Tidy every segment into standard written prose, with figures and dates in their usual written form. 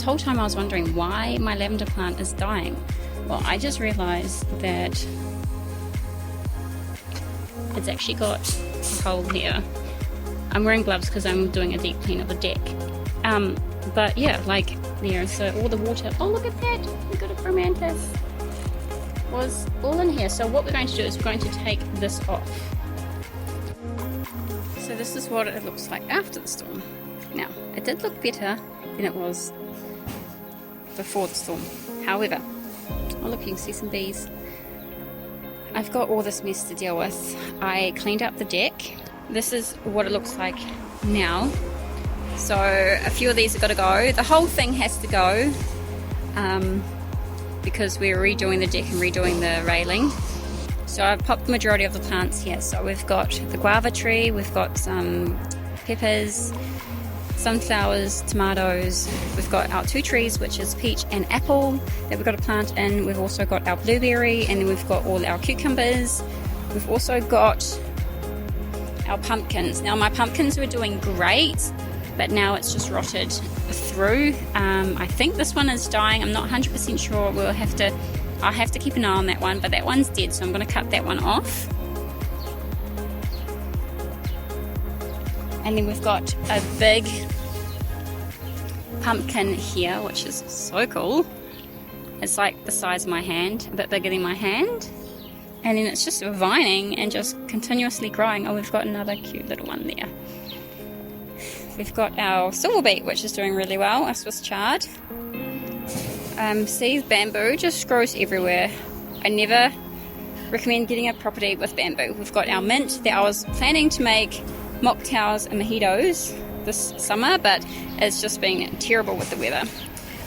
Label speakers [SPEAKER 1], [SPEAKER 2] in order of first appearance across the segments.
[SPEAKER 1] whole time I was wondering why my lavender plant is dying. Well, I just realized that it's actually got a hole here. I'm wearing gloves because I'm doing a deep clean of the deck. But yeah, like there, so all the water, oh look at that, we got a bromanthus, was all in here. So what we're going to do is we're going to take this off. So this is what it looks like after the storm. Now, it did look better than it was before the storm. However, oh look, you can see some bees. I've got all this mess to deal with. I cleaned up the deck. This is what it looks like now. So a few of these have got to go. The whole thing has to go because we're redoing the deck and redoing the railing. So I've popped the majority of the plants here. So we've got the guava tree, we've got some peppers, sunflowers, tomatoes. We've got our 2 trees, which is peach and apple, that we've got to plant in. We've also got our blueberry, and then we've got all our cucumbers. We've also got our pumpkins. Now my pumpkins were doing great, but now it's just rotted through. I think this one is dying. I'm not 100% sure. I'll have to keep an eye on that one, but that one's dead, so I'm going to cut that one off. And then we've got a big pumpkin here, which is so cool. It's like the size of my hand, a bit bigger than my hand. And then it's just vining and just continuously growing. Oh, we've got another cute little one there. We've got our silver beet, which is doing really well, our Swiss chard. See, bamboo just grows everywhere. I never recommend getting a property with bamboo. We've got our mint that I was planning to make mocktails and mojitos this summer, but it's just been terrible with the weather.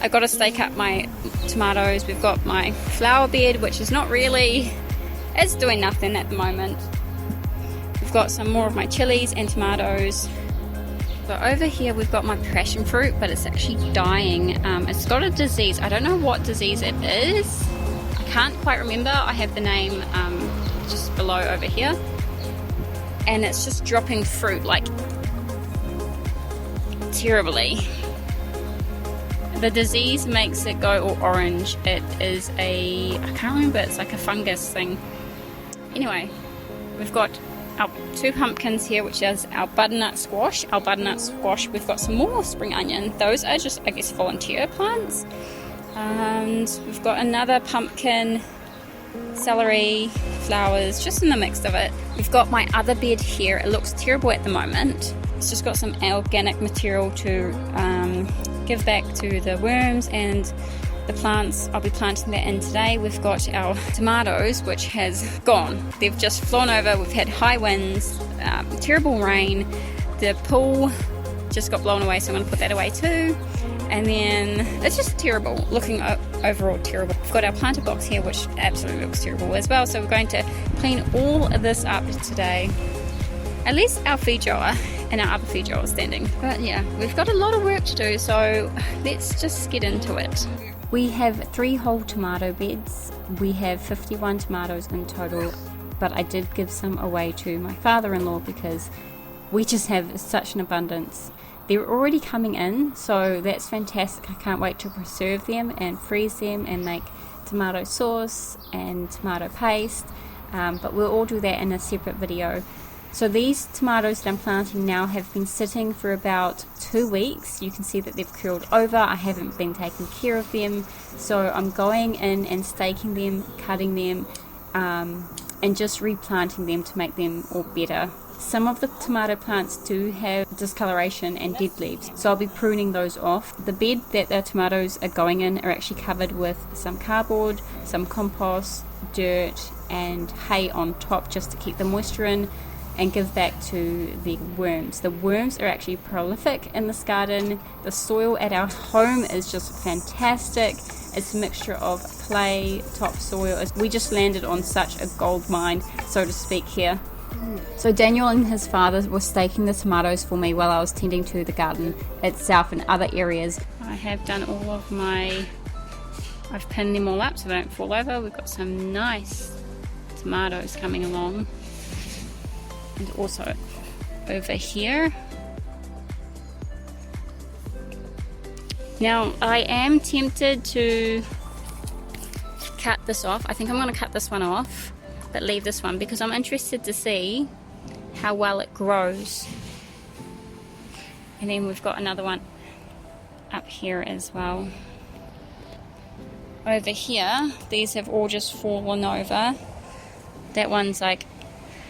[SPEAKER 1] I've got to stake up my tomatoes. We've got my flower bed, which is not really, it's doing nothing at the moment. We've got some more of my chilies and tomatoes. So over here we've got my passion fruit, but it's actually dying. It's got a disease. I don't know what disease it is. I can't quite remember. I have the name just below over here. And it's just dropping fruit like terribly. The disease makes it go all orange. It is I can't remember, it's like a fungus thing. Anyway, we've got our 2 pumpkins here, which is our butternut squash. We've got some more spring onion. Those are just, I guess, volunteer plants. And we've got another pumpkin, celery, flowers, just in the mix of it. We've got my other bed here. It looks terrible at the moment. It's just got some organic material to give back to the worms and the plants. I'll be planting that in today. We've got our tomatoes, which has gone. They've just flown over. We've had high winds, terrible rain. The pool just got blown away, so I'm going to put that away too. And then it's just terrible, looking overall terrible. We've got our planter box here, which absolutely looks terrible as well. So we're going to clean all of this up today. At least our feed drawer and our other feed drawer is standing. But yeah, we've got a lot of work to do, so let's just get into it. We have 3 whole tomato beds. We have 51 tomatoes in total, but I did give some away to my father-in-law because we just have such an abundance. They're already coming in, so that's fantastic. I can't wait to preserve them and freeze them and make tomato sauce and tomato paste, but we'll all do that in a separate video. So these tomatoes that I'm planting now have been sitting for about 2 weeks. You can see that they've curled over. I haven't been taking care of them, so I'm going in and staking them, cutting them, and just replanting them to make them all better. Some of the tomato plants do have discoloration and dead leaves, so I'll be pruning those off. The bed that the tomatoes are going in are actually covered with some cardboard, some compost, dirt and hay on top just to keep the moisture in and give back to the worms. The worms are actually prolific in this garden. The soil at our home is just fantastic. It's a mixture of clay, topsoil. We just landed on such a gold mine, so to speak, here. So Daniel and his father were staking the tomatoes for me while I was tending to the garden itself and other areas. I have done all of I've pinned them all up so they don't fall over. We've got some nice tomatoes coming along. And also over here Now I am tempted to cut this off. I think I'm going to cut this one off, but leave this one because I'm interested to see how well it grows. And then we've got another one up here as well. Over here, these have all just fallen over. That one's like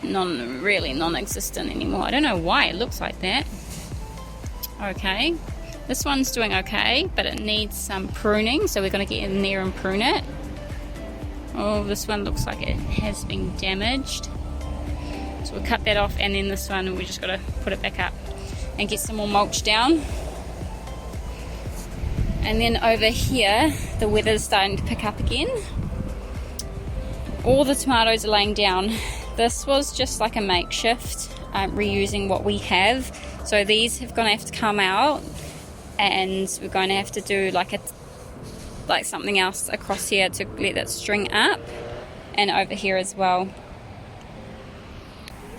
[SPEAKER 1] really non-existent anymore. I don't know why it looks like that. Okay, this one's doing okay, but it needs some pruning, so we're going to get in there and prune it. Oh, this one looks like it has been damaged. So we'll cut that off, and then this one we just got to put it back up and get some more mulch down. And then over here, the weather's starting to pick up again. All the tomatoes are laying down. This was just like a makeshift, reusing what we have. So these are going to have to come out, and we're going to have to do like something else across here to let that string up, and over here as well.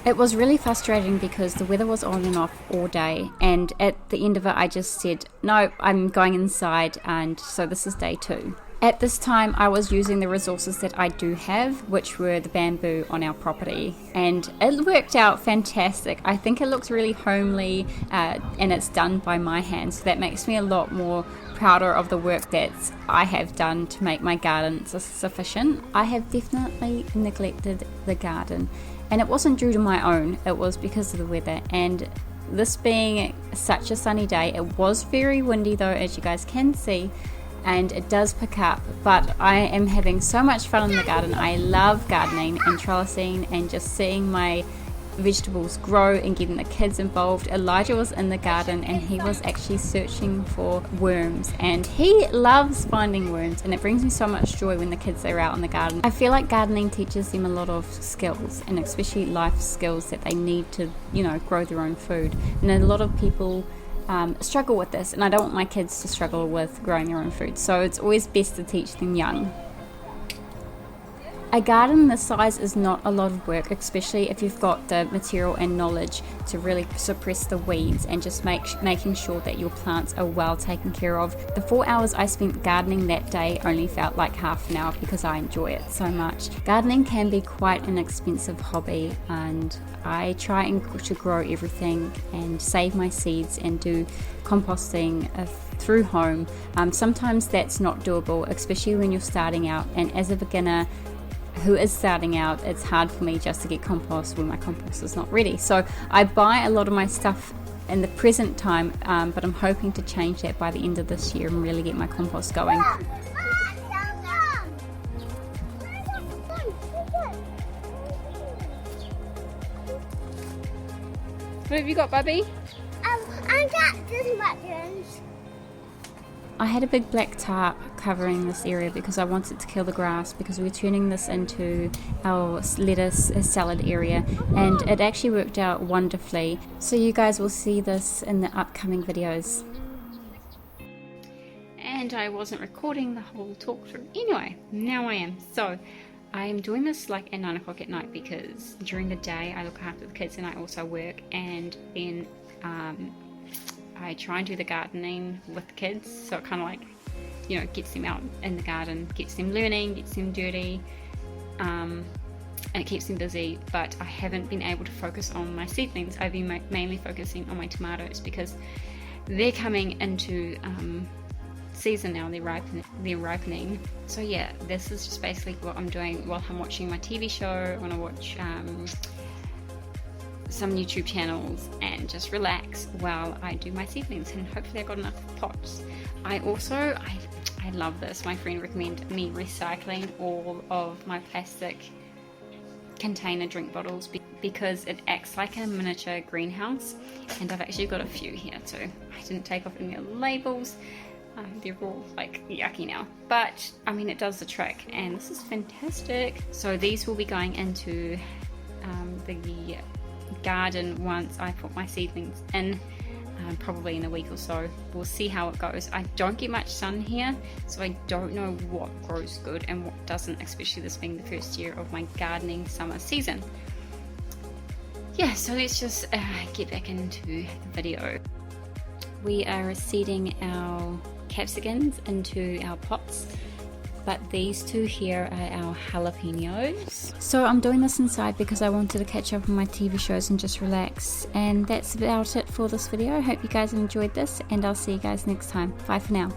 [SPEAKER 1] It was really frustrating because the weather was on and off all day, and at the end of it I just said, no, I'm going inside, and so this is day 2. At this time I was using the resources that I do have, which were the bamboo on our property, and it worked out fantastic. I think it looks really homely, and it's done by my hands, so that makes me a lot more prouder of the work that I have done to make my garden sufficient. I have definitely neglected the garden, and it wasn't due to my own, it was because of the weather. And this being such a sunny day, it was very windy though, as you guys can see, and it does pick up, but I am having so much fun in the garden. I love gardening and trellising and just seeing my vegetables grow and getting the kids involved. Elijah was in the garden and he was actually searching for worms, and he loves finding worms, and it brings me so much joy when the kids are out in the garden. I feel like gardening teaches them a lot of skills, and especially life skills that they need to, grow their own food. And a lot of people struggle with this, and I don't want my kids to struggle with growing their own food, so it's always best to teach them young. A garden this size is not a lot of work, especially if you've got the material and knowledge to really suppress the weeds and just making sure that your plants are well taken care of. The 4 hours I spent gardening that day only felt like half an hour because I enjoy it so much. Gardening can be quite an expensive hobby, and I try to grow everything and save my seeds and do composting through home. Sometimes that's not doable, especially when you're starting out, and as a beginner who is starting out, it's hard for me just to get compost when my compost is not ready. So I buy a lot of my stuff in the present time, but I'm hoping to change that by the end of this year and really get my compost going. What have you got, Bubby?
[SPEAKER 2] I got these mushrooms.
[SPEAKER 1] I had a big black tarp covering this area because I wanted to kill the grass, because we're turning this into our lettuce salad area, and it actually worked out wonderfully. So you guys will see this in the upcoming videos. And I wasn't recording the whole talk through. Anyway, now I am. So I am doing this like at 9 o'clock at night, because during the day I look after the kids and I also work, and then I try and do the gardening with the kids, so it kind of like, gets them out in the garden, gets them learning, gets them dirty, and it keeps them busy. But I haven't been able to focus on my seedlings. I've been mainly focusing on my tomatoes because they're coming into season now, they're ripening. So yeah, this is just basically what I'm doing while I'm watching my TV show, when I watch some YouTube channels, and just relax while I do my seedlings, and hopefully I've got enough pots. I love this. My friend recommended me recycling all of my plastic container drink bottles because it acts like a miniature greenhouse, and I've actually got a few here too. I didn't take off any of the labels. They're all like yucky now, but I mean it does the trick, and this is fantastic. So these will be going into the garden once I put my seedlings in, probably in a week or so. We'll see how it goes. I don't get much sun here, so I don't know what grows good and what doesn't, especially this being the first year of my gardening summer season. Yeah, so let's just get back into the video. We are seeding our capsicums into our pots. But these two here are our jalapenos. So I'm doing this inside because I wanted to catch up on my TV shows and just relax. And that's about it for this video. I hope you guys have enjoyed this, and I'll see you guys next time. Bye for now.